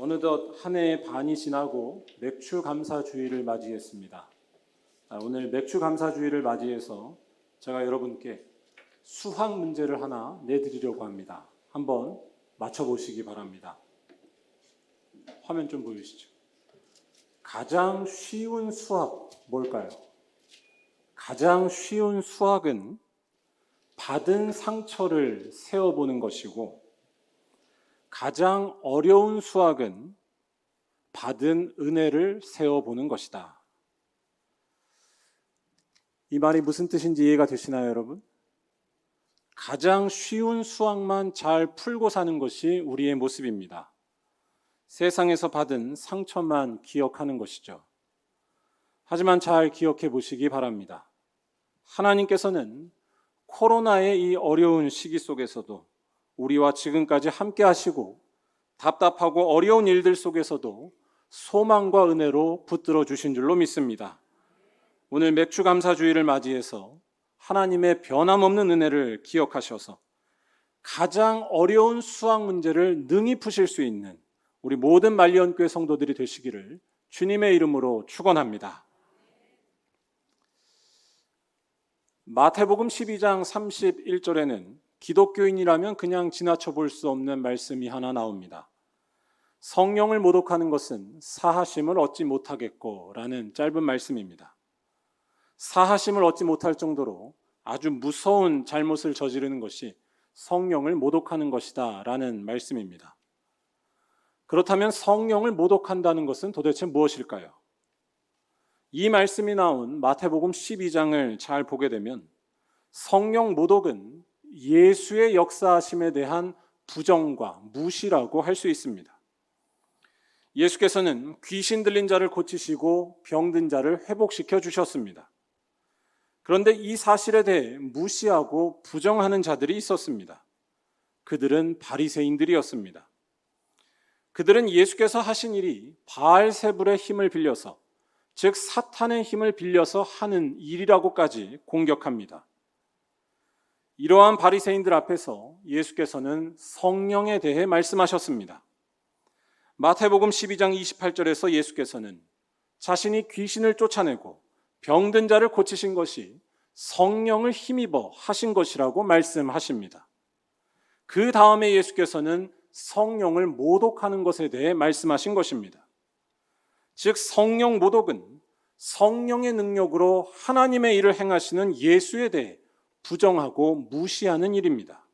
어느덧 한 해의 반이 지나고 맥주 감사주의를 맞이했습니다. 오늘 맥주 감사주의를 맞이해서 제가 여러분께 수학 문제를 하나 내드리려고 합니다. 한번 맞춰보시기 바랍니다. 화면 좀 보여주시죠. 가장 쉬운 수학 뭘까요? 가장 쉬운 수학은 받은 상처를 세어보는 것이고, 가장 어려운 수학은 받은 은혜를 세어보는 것이다. 이 말이 무슨 뜻인지 이해가 되시나요, 여러분? 가장 쉬운 수학만 잘 풀고 사는 것이 우리의 모습입니다. 세상에서 받은 상처만 기억하는 것이죠. 하지만 잘 기억해 보시기 바랍니다. 하나님께서는 코로나의 이 어려운 시기 속에서도 우리와 지금까지 함께 하시고, 답답하고 어려운 일들 속에서도 소망과 은혜로 붙들어 주신 줄로 믿습니다. 오늘 맥주 감사주의를 맞이해서 하나님의 변함없는 은혜를 기억하셔서 가장 어려운 수학 문제를 능히 푸실 수 있는 우리 모든 말리언교회 성도들이 되시기를 주님의 이름으로 축원합니다. 마태복음 12장 31절에는 기독교인이라면 그냥 지나쳐 볼 수 없는 말씀이 하나 나옵니다. 성령을 모독하는 것은 사하심을 얻지 못하겠고 라는 짧은 말씀입니다. 사하심을 얻지 못할 정도로 아주 무서운 잘못을 저지르는 것이 성령을 모독하는 것이다 라는 말씀입니다. 그렇다면 성령을 모독한다는 것은 도대체 무엇일까요? 이 말씀이 나온 마태복음 12장을 잘 보게 되면 성령 모독은 예수의 역사하심에 대한 부정과 무시라고 할 수 있습니다. 예수께서는 귀신 들린 자를 고치시고 병든 자를 회복시켜 주셨습니다. 그런데 이 사실에 대해 무시하고 부정하는 자들이 있었습니다. 그들은 바리새인들이었습니다. 그들은 예수께서 하신 일이 바알세불의 힘을 빌려서, 즉 사탄의 힘을 빌려서 하는 일이라고까지 공격합니다. 이러한 바리새인들 앞에서 예수께서는 성령에 대해 말씀하셨습니다. 마태복음 12장 28절에서 예수께서는 자신이 귀신을 쫓아내고 병든 자를 고치신 것이 성령을 힘입어 하신 것이라고 말씀하십니다. 그 다음에 예수께서는 성령을 모독하는 것에 대해 말씀하신 것입니다. 즉 성령 모독은 성령의 능력으로 하나님의 일을 행하시는 예수에 대해 부정하고 무시하는 일입니다.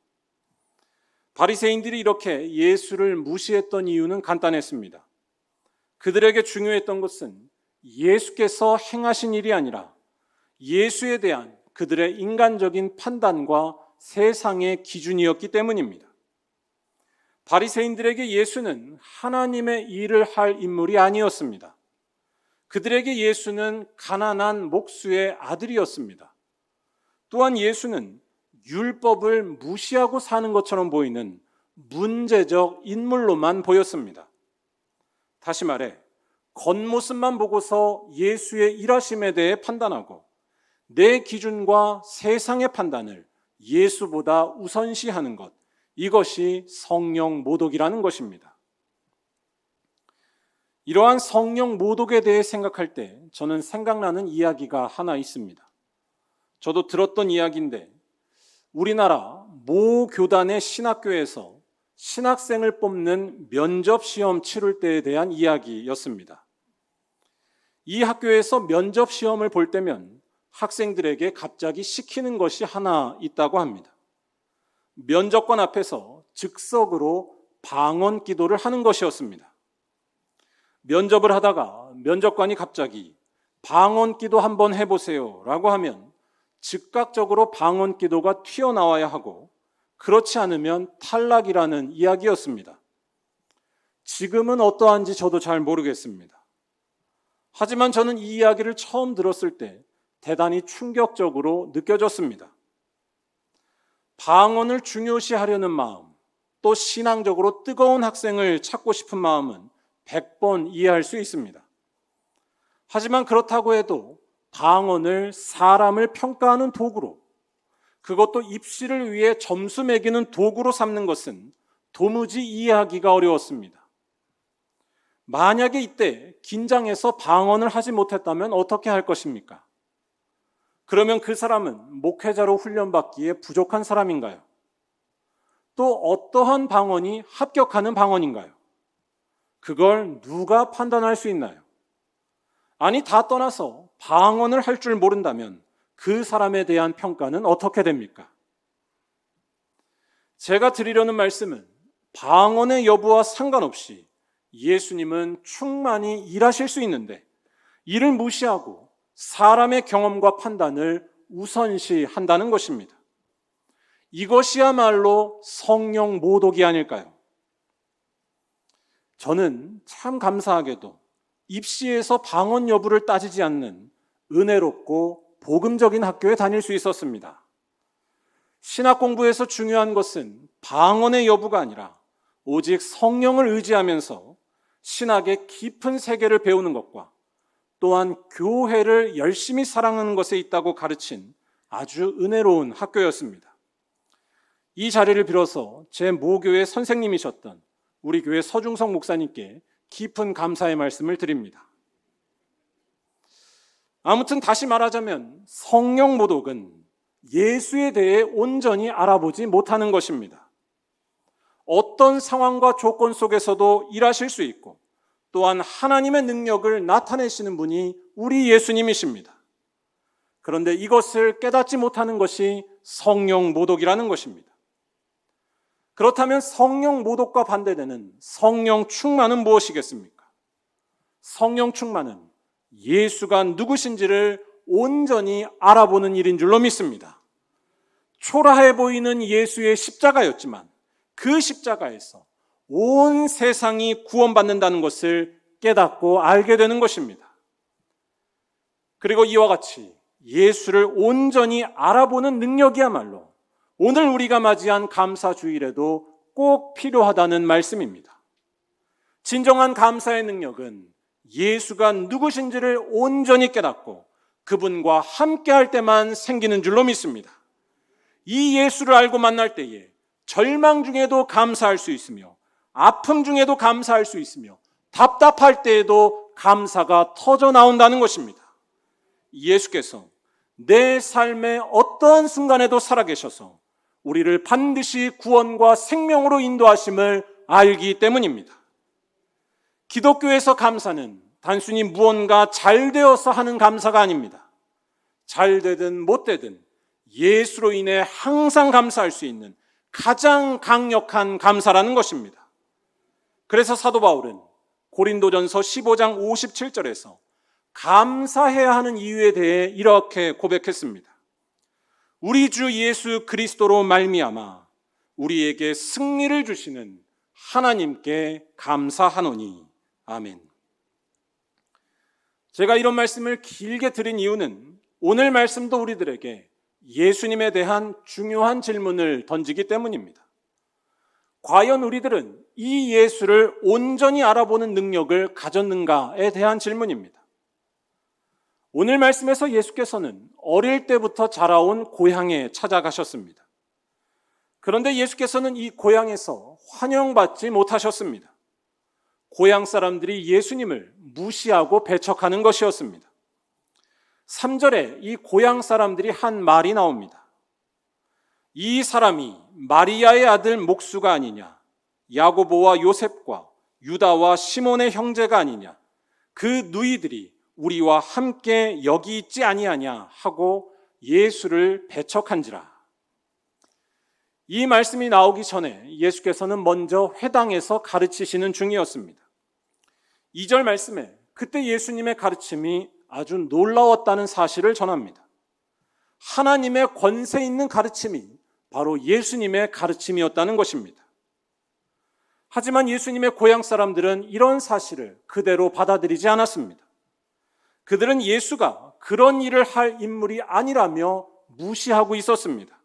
바리새인들이 이렇게 예수를 무시했던 이유는 간단했습니다. 그들에게 중요했던 것은 예수께서 행하신 일이 아니라 예수에 대한 그들의 인간적인 판단과 세상의 기준이었기 때문입니다. 바리새인들에게 예수는 하나님의 일을 할 인물이 아니었습니다. 그들에게 예수는 가난한 목수의 아들이었습니다. 또한 예수는 율법을 무시하고 사는 것처럼 보이는 문제적 인물로만 보였습니다. 다시 말해 겉모습만 보고서 예수의 일하심에 대해 판단하고 내 기준과 세상의 판단을 예수보다 우선시하는 것, 이것이 성령 모독이라는 것입니다. 이러한 성령 모독에 대해 생각할 때 저는 생각나는 이야기가 하나 있습니다. 저도 들었던 이야기인데, 우리나라 모 교단의 신학교에서 신학생을 뽑는 면접시험 치를 때에 대한 이야기였습니다. 이 학교에서 면접시험을 볼 때면 학생들에게 갑자기 시키는 것이 하나 있다고 합니다. 면접관 앞에서 즉석으로 방언 기도를 하는 것이었습니다. 면접을 하다가 면접관이 갑자기 방언 기도 한번 해보세요 라고 하면 즉각적으로 방언 기도가 튀어나와야 하고, 그렇지 않으면 탈락이라는 이야기였습니다. 지금은 어떠한지 저도 잘 모르겠습니다. 하지만 저는 이 이야기를 처음 들었을 때 대단히 충격적으로 느껴졌습니다. 방언을 중요시하려는 마음, 또 신앙적으로 뜨거운 학생을 찾고 싶은 마음은 100번 이해할 수 있습니다. 하지만 그렇다고 해도 방언을 사람을 평가하는 도구로, 그것도 입시를 위해 점수 매기는 도구로 삼는 것은 도무지 이해하기가 어려웠습니다. 만약에 이때 긴장해서 방언을 하지 못했다면 어떻게 할 것입니까? 그러면 그 사람은 목회자로 훈련받기에 부족한 사람인가요? 또 어떠한 방언이 합격하는 방언인가요? 그걸 누가 판단할 수 있나요? 아니, 다 떠나서 방언을 할 줄 모른다면 그 사람에 대한 평가는 어떻게 됩니까? 제가 드리려는 말씀은 방언의 여부와 상관없이 예수님은 충만히 일하실 수 있는데 이를 무시하고 사람의 경험과 판단을 우선시한다는 것입니다. 이것이야말로 성령 모독이 아닐까요? 저는 참 감사하게도 입시에서 방언 여부를 따지지 않는 은혜롭고 복음적인 학교에 다닐 수 있었습니다. 신학 공부에서 중요한 것은 방언의 여부가 아니라 오직 성령을 의지하면서 신학의 깊은 세계를 배우는 것과 또한 교회를 열심히 사랑하는 것에 있다고 가르친 아주 은혜로운 학교였습니다. 이 자리를 빌어서 제 모교의 선생님이셨던 우리 교회 서중석 목사님께 깊은 감사의 말씀을 드립니다. 아무튼 다시 말하자면 성령 모독은 예수에 대해 온전히 알아보지 못하는 것입니다. 어떤 상황과 조건 속에서도 일하실 수 있고 또한 하나님의 능력을 나타내시는 분이 우리 예수님이십니다. 그런데 이것을 깨닫지 못하는 것이 성령 모독이라는 것입니다. 그렇다면 성령 모독과 반대되는 성령 충만은 무엇이겠습니까? 성령 충만은 예수가 누구신지를 온전히 알아보는 일인 줄로 믿습니다. 초라해 보이는 예수의 십자가였지만 그 십자가에서 온 세상이 구원받는다는 것을 깨닫고 알게 되는 것입니다. 그리고 이와 같이 예수를 온전히 알아보는 능력이야말로 오늘 우리가 맞이한 감사주일에도 꼭 필요하다는 말씀입니다. 진정한 감사의 능력은 예수가 누구신지를 온전히 깨닫고 그분과 함께할 때만 생기는 줄로 믿습니다. 이 예수를 알고 만날 때에 절망 중에도 감사할 수 있으며 아픔 중에도 감사할 수 있으며 답답할 때에도 감사가 터져 나온다는 것입니다. 예수께서 내 삶의 어떠한 순간에도 살아계셔서 우리를 반드시 구원과 생명으로 인도하심을 알기 때문입니다. 기독교에서 감사는 단순히 무언가 잘 되어서 하는 감사가 아닙니다. 잘 되든 못 되든 예수로 인해 항상 감사할 수 있는 가장 강력한 감사라는 것입니다. 그래서 사도 바울은 고린도전서 15장 57절에서 감사해야 하는 이유에 대해 이렇게 고백했습니다. 우리 주 예수 그리스도로 말미암아 우리에게 승리를 주시는 하나님께 감사하노니. 아멘. 제가 이런 말씀을 길게 드린 이유는 오늘 말씀도 우리들에게 예수님에 대한 중요한 질문을 던지기 때문입니다. 과연 우리들은 이 예수를 온전히 알아보는 능력을 가졌는가에 대한 질문입니다. 오늘 말씀에서 예수께서는 어릴 때부터 자라온 고향에 찾아가셨습니다. 그런데 예수께서는 이 고향에서 환영받지 못하셨습니다. 고향 사람들이 예수님을 무시하고 배척하는 것이었습니다. 3절에 이 고향 사람들이 한 말이 나옵니다. 이 사람이 마리아의 아들 목수가 아니냐, 야고보와 요셉과 유다와 시몬의 형제가 아니냐, 그 누이들이 우리와 함께 여기 있지 아니하냐 하고 예수를 배척한지라. 이 말씀이 나오기 전에 예수께서는 먼저 회당에서 가르치시는 중이었습니다. 2절 말씀에 그때 예수님의 가르침이 아주 놀라웠다는 사실을 전합니다. 하나님의 권세 있는 가르침이 바로 예수님의 가르침이었다는 것입니다. 하지만 예수님의 고향 사람들은 이런 사실을 그대로 받아들이지 않았습니다. 그들은 예수가 그런 일을 할 인물이 아니라며 무시하고 있었습니다.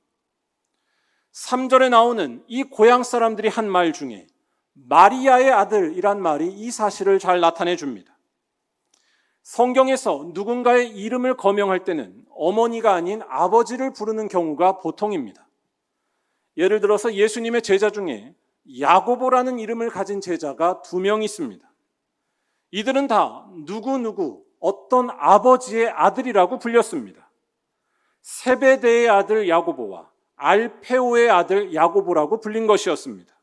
3절에 나오는 이 고향 사람들이 한 말 중에 마리아의 아들이란 말이 이 사실을 잘 나타내 줍니다. 성경에서 누군가의 이름을 거명할 때는 어머니가 아닌 아버지를 부르는 경우가 보통입니다. 예를 들어서 예수님의 제자 중에 야고보라는 이름을 가진 제자가 2명 있습니다. 이들은 다 누구누구 어떤 아버지의 아들이라고 불렸습니다. 세베대의 아들 야고보와 알페오의 아들 야고보라고 불린 것이었습니다.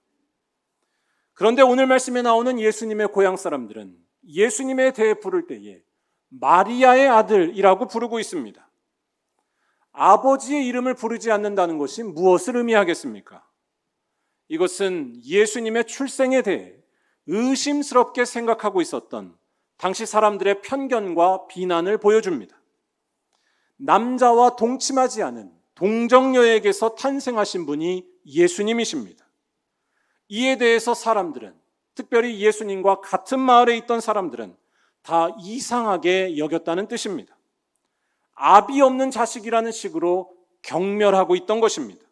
그런데 오늘 말씀에 나오는 예수님의 고향 사람들은 예수님에 대해 부를 때에 마리아의 아들이라고 부르고 있습니다. 아버지의 이름을 부르지 않는다는 것이 무엇을 의미하겠습니까? 이것은 예수님의 출생에 대해 의심스럽게 생각하고 있었던 당시 사람들의 편견과 비난을 보여줍니다. 남자와 동침하지 않은 동정녀에게서 탄생하신 분이 예수님이십니다. 이에 대해서 사람들은, 특별히 예수님과 같은 마을에 있던 사람들은 다 이상하게 여겼다는 뜻입니다. 압이 없는 자식이라는 식으로 경멸하고 있던 것입니다.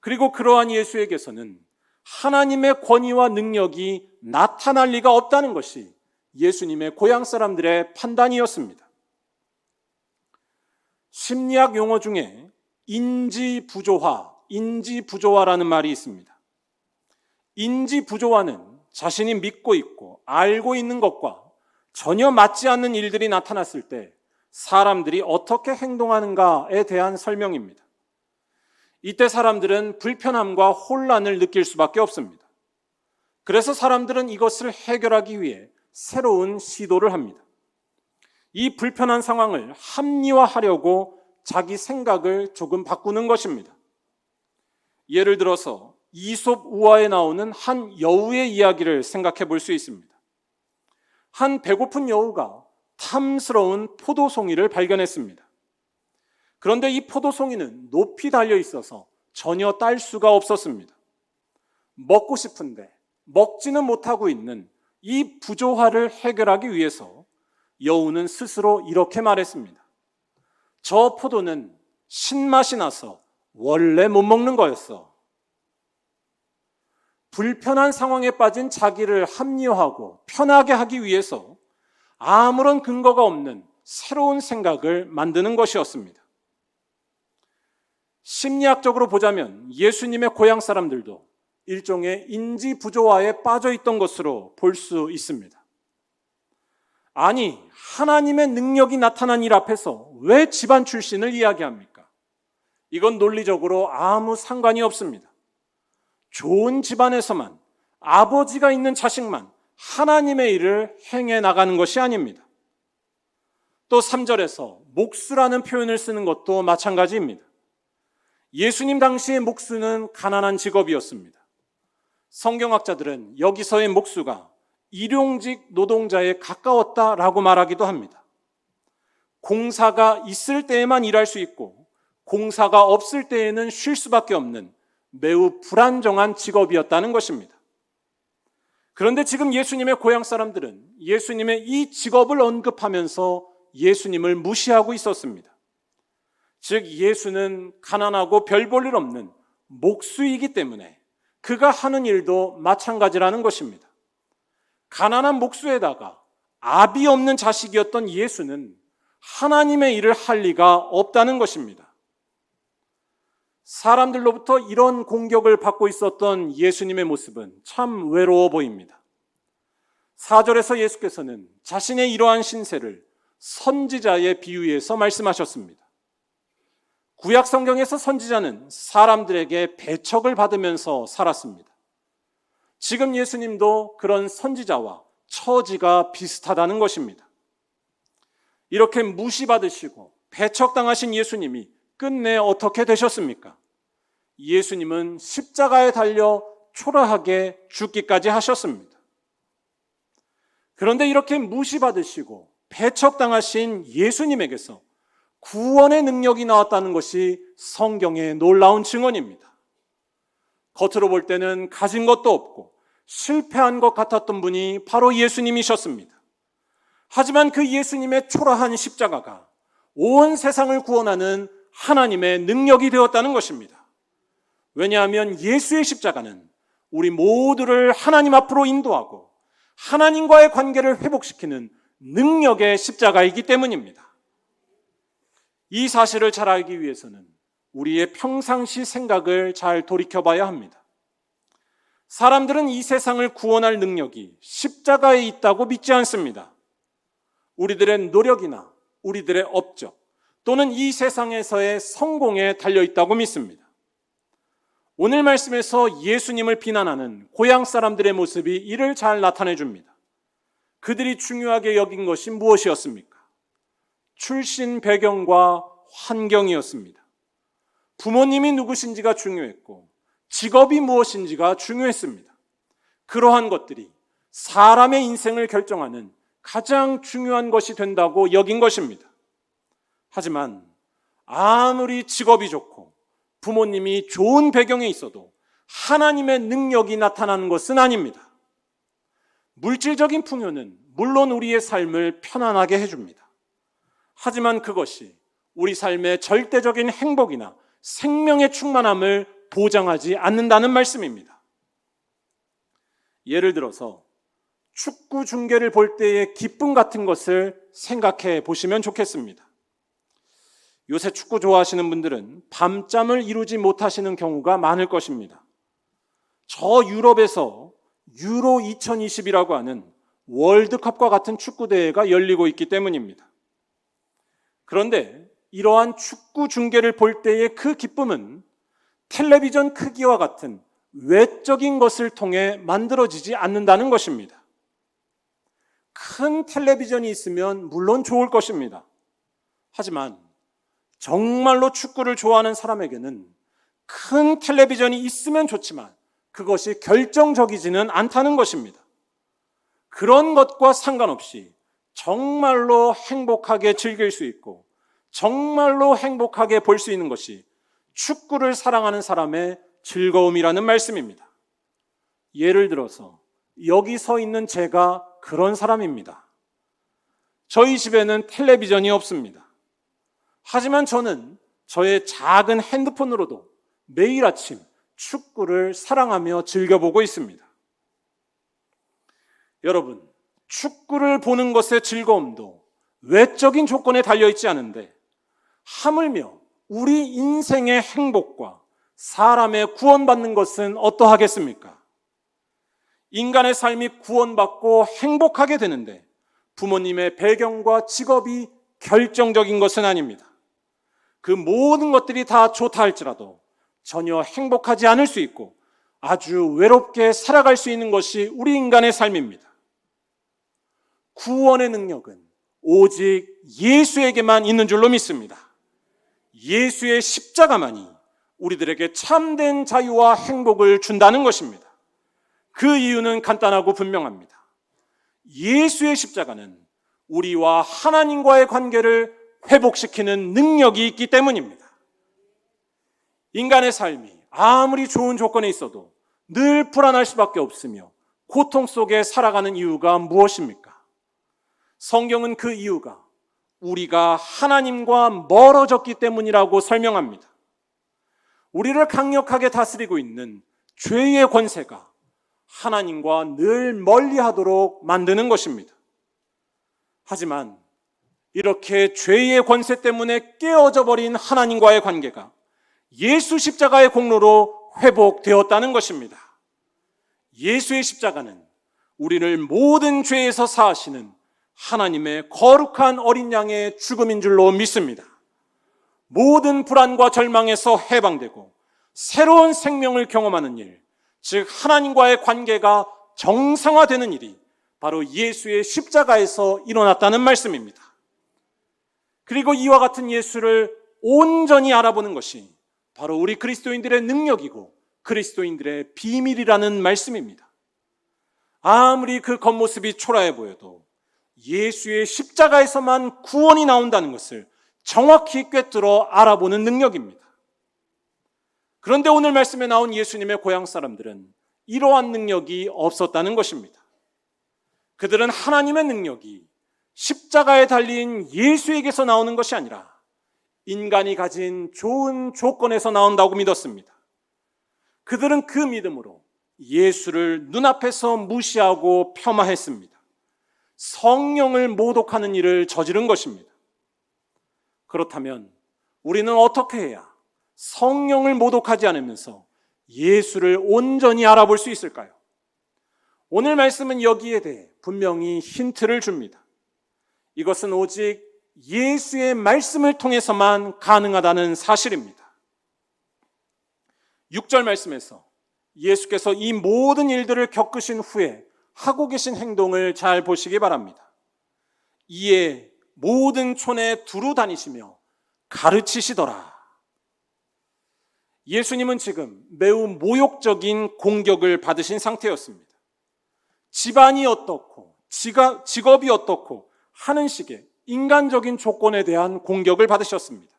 그리고 그러한 예수에게서는 하나님의 권위와 능력이 나타날 리가 없다는 것이 예수님의 고향 사람들의 판단이었습니다. 심리학 용어 중에 인지부조화라는 말이 있습니다. 인지부조화는 자신이 믿고 있고 알고 있는 것과 전혀 맞지 않는 일들이 나타났을 때 사람들이 어떻게 행동하는가에 대한 설명입니다. 이때 사람들은 불편함과 혼란을 느낄 수밖에 없습니다. 그래서 사람들은 이것을 해결하기 위해 새로운 시도를 합니다. 이 불편한 상황을 합리화하려고 자기 생각을 조금 바꾸는 것입니다. 예를 들어서 이솝 우화에 나오는 한 여우의 이야기를 생각해 볼 수 있습니다. 한 배고픈 여우가 탐스러운 포도송이를 발견했습니다. 그런데 이 포도송이는 높이 달려 있어서 전혀 딸 수가 없었습니다. 먹고 싶은데 먹지는 못하고 있는 이 부조화를 해결하기 위해서 여우는 스스로 이렇게 말했습니다. 저 포도는 신맛이 나서 원래 못 먹는 거였어. 불편한 상황에 빠진 자기를 합리화하고 편하게 하기 위해서 아무런 근거가 없는 새로운 생각을 만드는 것이었습니다. 심리학적으로 보자면 예수님의 고향 사람들도 일종의 인지부조화에 빠져 있던 것으로 볼 수 있습니다. 아니, 하나님의 능력이 나타난 일 앞에서 왜 집안 출신을 이야기합니까? 이건 논리적으로 아무 상관이 없습니다. 좋은 집안에서만, 아버지가 있는 자식만 하나님의 일을 행해 나가는 것이 아닙니다. 또 3절에서 목수라는 표현을 쓰는 것도 마찬가지입니다. 예수님 당시의 목수는 가난한 직업이었습니다. 성경학자들은 여기서의 목수가 일용직 노동자에 가까웠다라고 말하기도 합니다. 공사가 있을 때에만 일할 수 있고 공사가 없을 때에는 쉴 수밖에 없는 매우 불안정한 직업이었다는 것입니다. 그런데 지금 예수님의 고향 사람들은 예수님의 이 직업을 언급하면서 예수님을 무시하고 있었습니다. 즉 예수는 가난하고 별 볼 일 없는 목수이기 때문에 그가 하는 일도 마찬가지라는 것입니다. 가난한 목수에다가 압이 없는 자식이었던 예수는 하나님의 일을 할 리가 없다는 것입니다. 사람들로부터 이런 공격을 받고 있었던 예수님의 모습은 참 외로워 보입니다. 4절에서 예수께서는 자신의 이러한 신세를 선지자의 비유에서 말씀하셨습니다. 구약 성경에서 선지자는 사람들에게 배척을 받으면서 살았습니다. 지금 예수님도 그런 선지자와 처지가 비슷하다는 것입니다. 이렇게 무시받으시고 배척당하신 예수님이 끝내 어떻게 되셨습니까? 예수님은 십자가에 달려 초라하게 죽기까지 하셨습니다. 그런데 이렇게 무시받으시고 배척당하신 예수님에게서 구원의 능력이 나왔다는 것이 성경의 놀라운 증언입니다. 겉으로 볼 때는 가진 것도 없고 실패한 것 같았던 분이 바로 예수님이셨습니다. 하지만 그 예수님의 초라한 십자가가 온 세상을 구원하는 하나님의 능력이 되었다는 것입니다. 왜냐하면 예수의 십자가는 우리 모두를 하나님 앞으로 인도하고 하나님과의 관계를 회복시키는 능력의 십자가이기 때문입니다. 이 사실을 잘 알기 위해서는 우리의 평상시 생각을 잘 돌이켜봐야 합니다. 사람들은 이 세상을 구원할 능력이 십자가에 있다고 믿지 않습니다. 우리들의 노력이나 우리들의 업적 또는 이 세상에서의 성공에 달려있다고 믿습니다. 오늘 말씀에서 예수님을 비난하는 고향 사람들의 모습이 이를 잘 나타내 줍니다. 그들이 중요하게 여긴 것이 무엇이었습니까? 출신 배경과 환경이었습니다. 부모님이 누구신지가 중요했고 직업이 무엇인지가 중요했습니다. 그러한 것들이 사람의 인생을 결정하는 가장 중요한 것이 된다고 여긴 것입니다. 하지만 아무리 직업이 좋고 부모님이 좋은 배경에 있어도 하나님의 능력이 나타나는 것은 아닙니다. 물질적인 풍요는 물론 우리의 삶을 편안하게 해줍니다. 하지만 그것이 우리 삶의 절대적인 행복이나 생명의 충만함을 보장하지 않는다는 말씀입니다. 예를 들어서 축구 중계를 볼 때의 기쁨 같은 것을 생각해 보시면 좋겠습니다. 요새 축구 좋아하시는 분들은 밤잠을 이루지 못하시는 경우가 많을 것입니다. 저 유럽에서 유로 2020이라고 하는 월드컵과 같은 축구 대회가 열리고 있기 때문입니다. 그런데 이러한 축구 중계를 볼 때의 그 기쁨은 텔레비전 크기와 같은 외적인 것을 통해 만들어지지 않는다는 것입니다. 큰 텔레비전이 있으면 물론 좋을 것입니다. 하지만 정말로 축구를 좋아하는 사람에게는 큰 텔레비전이 있으면 좋지만 그것이 결정적이지는 않다는 것입니다. 그런 것과 상관없이 정말로 행복하게 즐길 수 있고 정말로 행복하게 볼 수 있는 것이 축구를 사랑하는 사람의 즐거움이라는 말씀입니다. 예를 들어서 여기 서 있는 제가 그런 사람입니다. 저희 집에는 텔레비전이 없습니다. 하지만 저는 저의 작은 핸드폰으로도 매일 아침 축구를 사랑하며 즐겨보고 있습니다. 여러분, 축구를 보는 것의 즐거움도 외적인 조건에 달려있지 않은데 하물며 우리 인생의 행복과 사람의 구원받는 것은 어떠하겠습니까? 인간의 삶이 구원받고 행복하게 되는데 부모님의 배경과 직업이 결정적인 것은 아닙니다. 그 모든 것들이 다 좋다 할지라도 전혀 행복하지 않을 수 있고 아주 외롭게 살아갈 수 있는 것이 우리 인간의 삶입니다. 구원의 능력은 오직 예수에게만 있는 줄로 믿습니다. 예수의 십자가만이 우리들에게 참된 자유와 행복을 준다는 것입니다. 그 이유는 간단하고 분명합니다. 예수의 십자가는 우리와 하나님과의 관계를 회복시키는 능력이 있기 때문입니다. 인간의 삶이 아무리 좋은 조건에 있어도 늘 불안할 수밖에 없으며 고통 속에 살아가는 이유가 무엇입니까? 성경은 그 이유가 우리가 하나님과 멀어졌기 때문이라고 설명합니다. 우리를 강력하게 다스리고 있는 죄의 권세가 하나님과 늘 멀리하도록 만드는 것입니다. 하지만 이렇게 죄의 권세 때문에 깨어져 버린 하나님과의 관계가 예수 십자가의 공로로 회복되었다는 것입니다. 예수의 십자가는 우리를 모든 죄에서 사하시는 하나님의 거룩한 어린 양의 죽음인 줄로 믿습니다. 모든 불안과 절망에서 해방되고 새로운 생명을 경험하는 일, 즉 하나님과의 관계가 정상화되는 일이 바로 예수의 십자가에서 일어났다는 말씀입니다. 그리고 이와 같은 예수를 온전히 알아보는 것이 바로 우리 그리스도인들의 능력이고 그리스도인들의 비밀이라는 말씀입니다. 아무리 그 겉모습이 초라해 보여도 예수의 십자가에서만 구원이 나온다는 것을 정확히 꿰뚫어 알아보는 능력입니다. 그런데 오늘 말씀에 나온 예수님의 고향 사람들은 이러한 능력이 없었다는 것입니다. 그들은 하나님의 능력이 십자가에 달린 예수에게서 나오는 것이 아니라 인간이 가진 좋은 조건에서 나온다고 믿었습니다. 그들은 그 믿음으로 예수를 눈앞에서 무시하고 폄하했습니다. 성령을 모독하는 일을 저지른 것입니다. 그렇다면 우리는 어떻게 해야 성령을 모독하지 않으면서 예수를 온전히 알아볼 수 있을까요? 오늘 말씀은 여기에 대해 분명히 힌트를 줍니다. 이것은 오직 예수의 말씀을 통해서만 가능하다는 사실입니다. 6절 말씀에서 예수께서 이 모든 일들을 겪으신 후에 하고 계신 행동을 잘 보시기 바랍니다. 이에 모든 촌에 두루 다니시며 가르치시더라. 예수님은 지금 매우 모욕적인 공격을 받으신 상태였습니다. 집안이 어떻고 직업이 어떻고 하는 식의 인간적인 조건에 대한 공격을 받으셨습니다.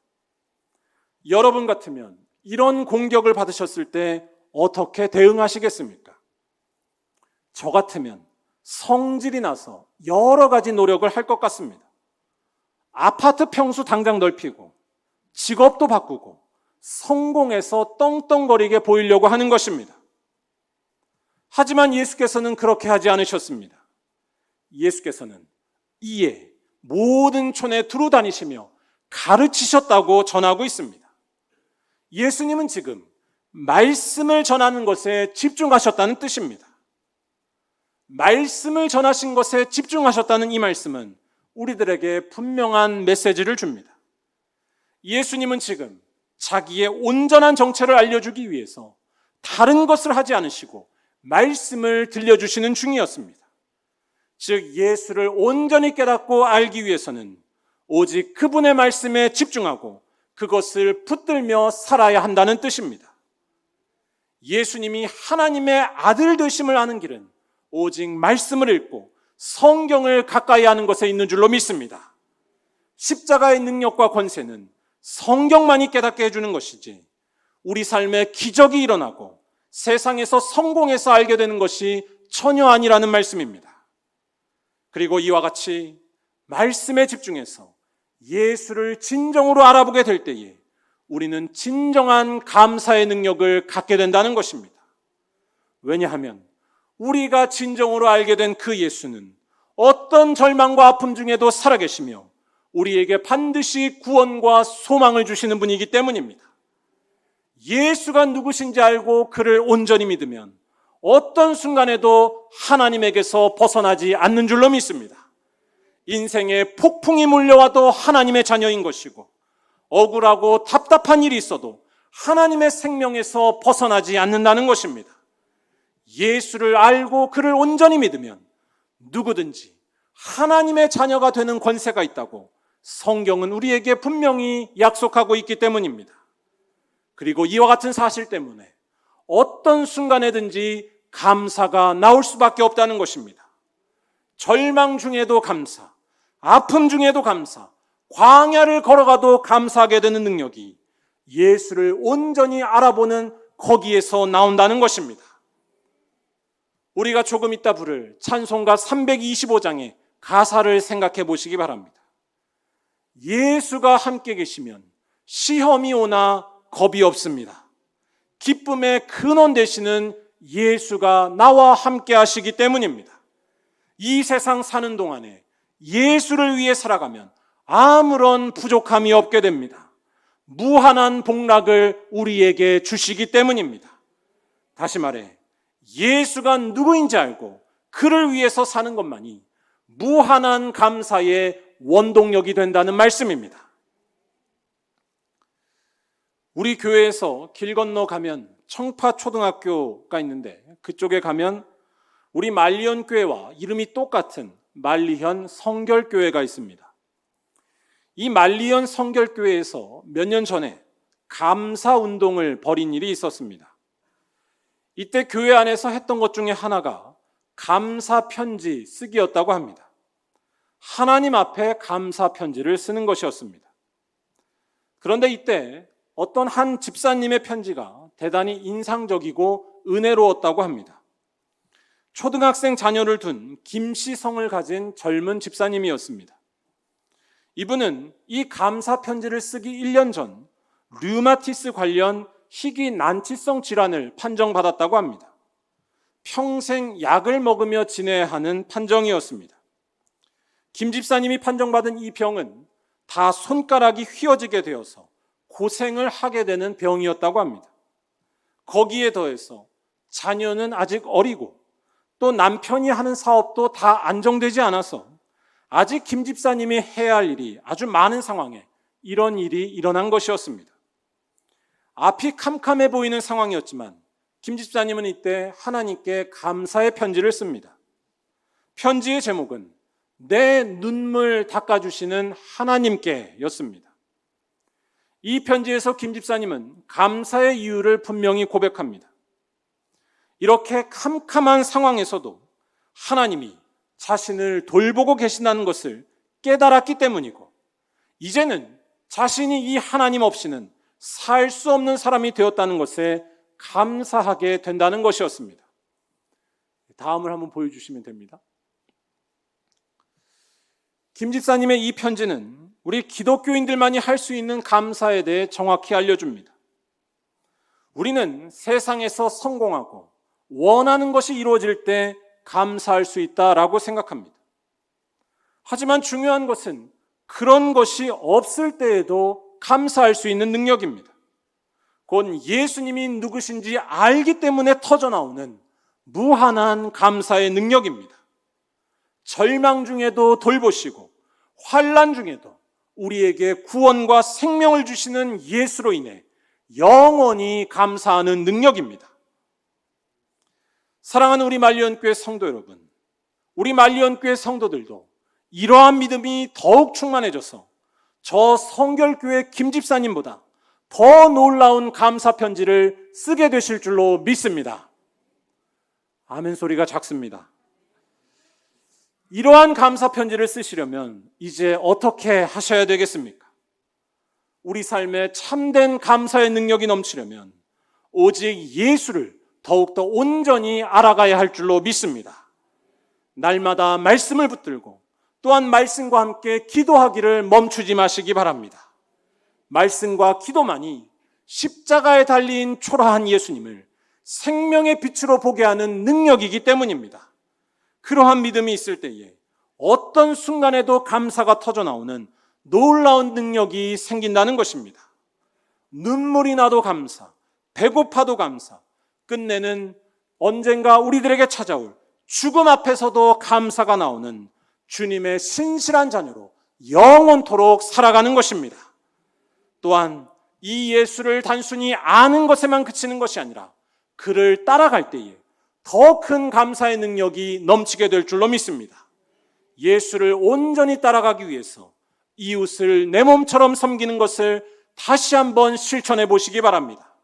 여러분 같으면 이런 공격을 받으셨을 때 어떻게 대응하시겠습니까? 저 같으면 성질이 나서 여러 가지 노력을 할 것 같습니다. 아파트 평수 당장 넓히고 직업도 바꾸고 성공해서 떵떵거리게 보이려고 하는 것입니다. 하지만 예수께서는 그렇게 하지 않으셨습니다. 예수께서는 이에 모든 촌에 두루 다니시며 가르치셨다고 전하고 있습니다. 예수님은 지금 말씀을 전하는 것에 집중하셨다는 뜻입니다. 말씀을 전하신 것에 집중하셨다는 이 말씀은 우리들에게 분명한 메시지를 줍니다. 예수님은 지금 자기의 온전한 정체를 알려주기 위해서 다른 것을 하지 않으시고 말씀을 들려주시는 중이었습니다. 즉 예수를 온전히 깨닫고 알기 위해서는 오직 그분의 말씀에 집중하고 그것을 붙들며 살아야 한다는 뜻입니다. 예수님이 하나님의 아들 되심을 아는 길은 오직 말씀을 읽고 성경을 가까이 하는 것에 있는 줄로 믿습니다. 십자가의 능력과 권세는 성경만이 깨닫게 해주는 것이지 우리 삶에 기적이 일어나고 세상에서 성공해서 알게 되는 것이 전혀 아니라는 말씀입니다. 그리고 이와 같이 말씀에 집중해서 예수를 진정으로 알아보게 될 때에 우리는 진정한 감사의 능력을 갖게 된다는 것입니다. 왜냐하면 우리가 진정으로 알게 된 그 예수는 어떤 절망과 아픔 중에도 살아계시며 우리에게 반드시 구원과 소망을 주시는 분이기 때문입니다. 예수가 누구신지 알고 그를 온전히 믿으면 어떤 순간에도 하나님에게서 벗어나지 않는 줄로 믿습니다. 인생에 폭풍이 몰려와도 하나님의 자녀인 것이고 억울하고 답답한 일이 있어도 하나님의 생명에서 벗어나지 않는다는 것입니다. 예수를 알고 그를 온전히 믿으면 누구든지 하나님의 자녀가 되는 권세가 있다고 성경은 우리에게 분명히 약속하고 있기 때문입니다. 그리고 이와 같은 사실 때문에 어떤 순간에든지 감사가 나올 수밖에 없다는 것입니다. 절망 중에도 감사, 아픔 중에도 감사, 광야를 걸어가도 감사하게 되는 능력이 예수를 온전히 알아보는 거기에서 나온다는 것입니다. 우리가 조금 이따 부를 찬송가 325장의 가사를 생각해 보시기 바랍니다. 예수가 함께 계시면 시험이 오나 겁이 없습니다. 기쁨의 근원 되시는 예수가 나와 함께 하시기 때문입니다. 이 세상 사는 동안에 예수를 위해 살아가면 아무런 부족함이 없게 됩니다. 무한한 복락을 우리에게 주시기 때문입니다. 다시 말해 예수가 누구인지 알고 그를 위해서 사는 것만이 무한한 감사의 원동력이 된다는 말씀입니다. 우리 교회에서 길 건너 가면 청파초등학교가 있는데 그쪽에 가면 우리 만리현교회와 이름이 똑같은 만리현 성결교회가 있습니다. 이 만리현 성결교회에서 몇 년 전에 감사운동을 벌인 일이 있었습니다. 이때 교회 안에서 했던 것 중에 하나가 감사편지 쓰기였다고 합니다. 하나님 앞에 감사편지를 쓰는 것이었습니다. 그런데 이때 어떤 한 집사님의 편지가 대단히 인상적이고 은혜로웠다고 합니다. 초등학생 자녀를 둔 김씨성을 가진 젊은 집사님이었습니다. 이분은 이 감사 편지를 쓰기 1년 전 류마티스 관련 희귀 난치성 질환을 판정받았다고 합니다. 평생 약을 먹으며 지내야 하는 판정이었습니다. 김 집사님이 판정받은 이 병은 다 손가락이 휘어지게 되어서 고생을 하게 되는 병이었다고 합니다. 거기에 더해서 자녀는 아직 어리고 또 남편이 하는 사업도 다 안정되지 않아서 아직 김 집사님이 해야 할 일이 아주 많은 상황에 이런 일이 일어난 것이었습니다. 앞이 캄캄해 보이는 상황이었지만 김 집사님은 이때 하나님께 감사의 편지를 씁니다. 편지의 제목은 내 눈물 닦아주시는 하나님께 였습니다. 이 편지에서 김 집사님은 감사의 이유를 분명히 고백합니다. 이렇게 캄캄한 상황에서도 하나님이 자신을 돌보고 계신다는 것을 깨달았기 때문이고, 이제는 자신이 이 하나님 없이는 살 수 없는 사람이 되었다는 것에 감사하게 된다는 것이었습니다. 다음을 한번 보여주시면 됩니다. 김 집사님의 이 편지는 우리 기독교인들만이 할 수 있는 감사에 대해 정확히 알려줍니다. 우리는 세상에서 성공하고 원하는 것이 이루어질 때 감사할 수 있다라고 생각합니다. 하지만 중요한 것은 그런 것이 없을 때에도 감사할 수 있는 능력입니다. 곧 예수님이 누구신지 알기 때문에 터져나오는 무한한 감사의 능력입니다. 절망 중에도 돌보시고 환난 중에도 우리에게 구원과 생명을 주시는 예수로 인해 영원히 감사하는 능력입니다. 사랑하는 우리 말리언교회 성도 여러분, 우리 말리언교회 성도들도 이러한 믿음이 더욱 충만해져서 저 성결교회 김 집사님보다 더 놀라운 감사 편지를 쓰게 되실 줄로 믿습니다. 아멘 소리가 작습니다. 이러한 감사 편지를 쓰시려면 이제 어떻게 하셔야 되겠습니까? 우리 삶에 참된 감사의 능력이 넘치려면 오직 예수를 더욱더 온전히 알아가야 할 줄로 믿습니다. 날마다 말씀을 붙들고 또한 말씀과 함께 기도하기를 멈추지 마시기 바랍니다. 말씀과 기도만이 십자가에 달린 초라한 예수님을 생명의 빛으로 보게 하는 능력이기 때문입니다. 그러한 믿음이 있을 때에 어떤 순간에도 감사가 터져나오는 놀라운 능력이 생긴다는 것입니다. 눈물이 나도 감사, 배고파도 감사, 끝내는 언젠가 우리들에게 찾아올 죽음 앞에서도 감사가 나오는 주님의 신실한 자녀로 영원토록 살아가는 것입니다. 또한 이 예수를 단순히 아는 것에만 그치는 것이 아니라 그를 따라갈 때에 더 큰 감사의 능력이 넘치게 될 줄로 믿습니다. 예수를 온전히 따라가기 위해서 이웃을 내 몸처럼 섬기는 것을 다시 한번 실천해 보시기 바랍니다.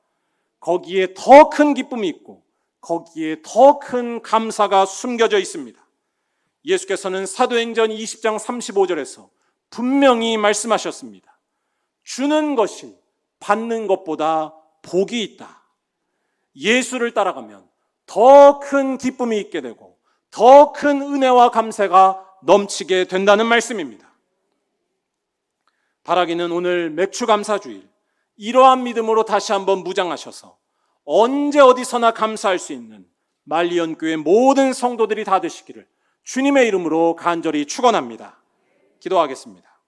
거기에 더 큰 기쁨이 있고 거기에 더 큰 감사가 숨겨져 있습니다. 예수께서는 사도행전 20장 35절에서 분명히 말씀하셨습니다. 주는 것이 받는 것보다 복이 있다. 예수를 따라가면 더 큰 기쁨이 있게 되고 더 큰 은혜와 감사가 넘치게 된다는 말씀입니다. 바라기는 오늘 맥주감사주일 이러한 믿음으로 다시 한번 무장하셔서 언제 어디서나 감사할 수 있는 말리언교회 모든 성도들이 다 되시기를 주님의 이름으로 간절히 축원합니다. 기도하겠습니다.